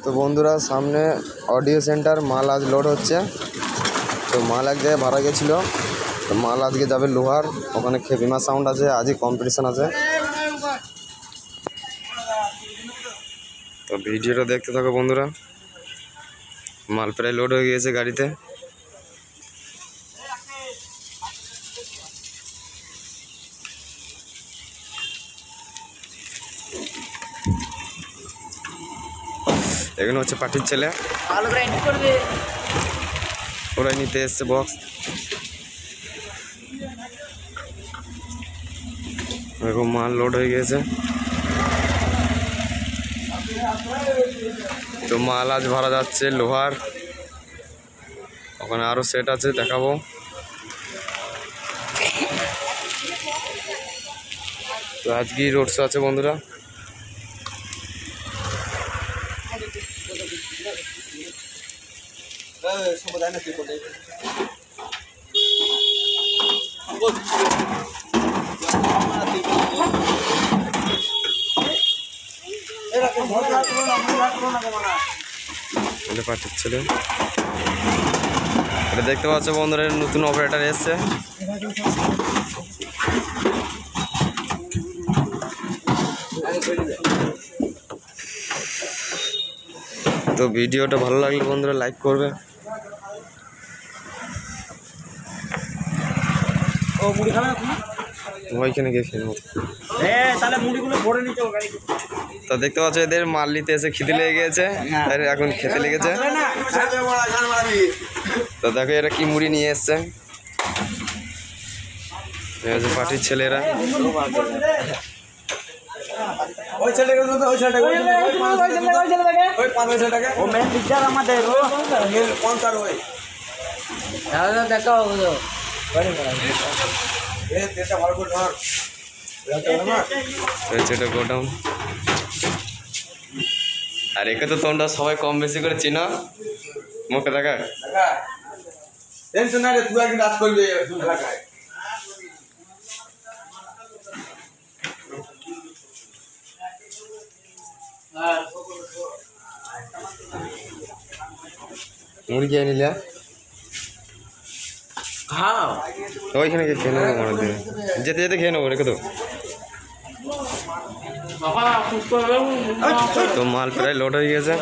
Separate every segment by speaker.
Speaker 1: তো বন্ধুরা সামনে অডিও সেন্টার মাল আজ লোড হচ্ছে। তো মাল এক জায়গায় ভাড়া গেছিলো, তো মাল আজকে যাবে লোহার, ওখানে খেপিমা সাউন্ড আছে, আজই কম্পিটিশান আছে। তো ভিডিওটা দেখতে থাকো বন্ধুরা। মাল প্রায় লোড হয়ে গিয়েছে গাড়িতে। এখানে হচ্ছে পার্টির ছেলে, ওরাই নিতে এসছে বক্স। এরকম মাল লোড হয়ে গিয়েছে। তো মাল আজ ভরা যাচ্ছে লোহার, ওখানে আরো সেট আছে, দেখাবো। তো আজকেই রোড শো আছে বন্ধুরা। পার্টির ছেলে এটা দেখতে পাচ্ছ বন্ধুরা, নতুন অপারেটর এসছে। তো ভিডিওটা ভালো লাগলে বন্ধুরা লাইক করবে। ওইখানে গিয়ে খেয়ে নেবো। তো দেখতে পাচ্ছ এদের মাল নিতে এসে খিদে লেগে গেছে, এখন খেতে লেগেছে। তো দেখো এরা কি মুড়ি নিয়ে এসছে, পার্টির ছেলেরা। গোডাউন আর একে তো তোমরা সবাই কম বেশি করে চিনো, মুখে দেখা। মুরগি আনিলা তো ওইখানে খেয়ে নেবো, মনে দিন যেতে যেতে খেয়ে নেবো, রেখে তো। তো মাল প্রায় লোড হয়ে গেছে।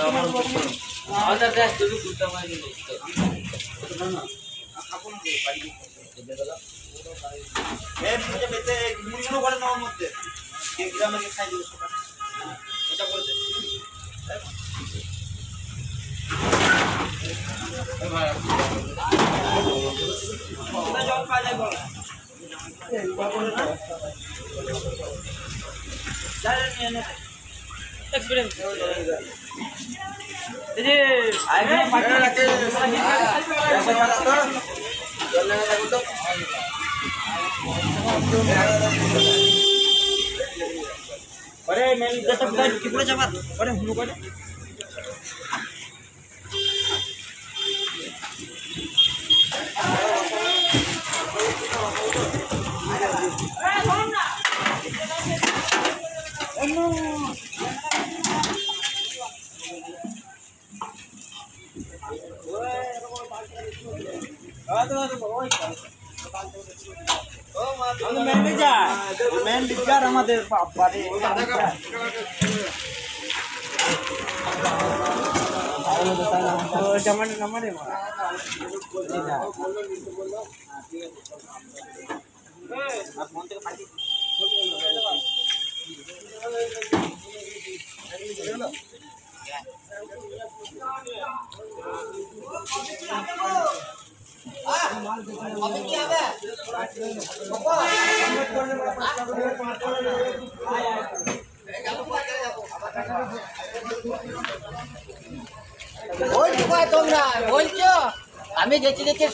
Speaker 1: আমাদের তোমরা বলছো আমি যেতে দেখে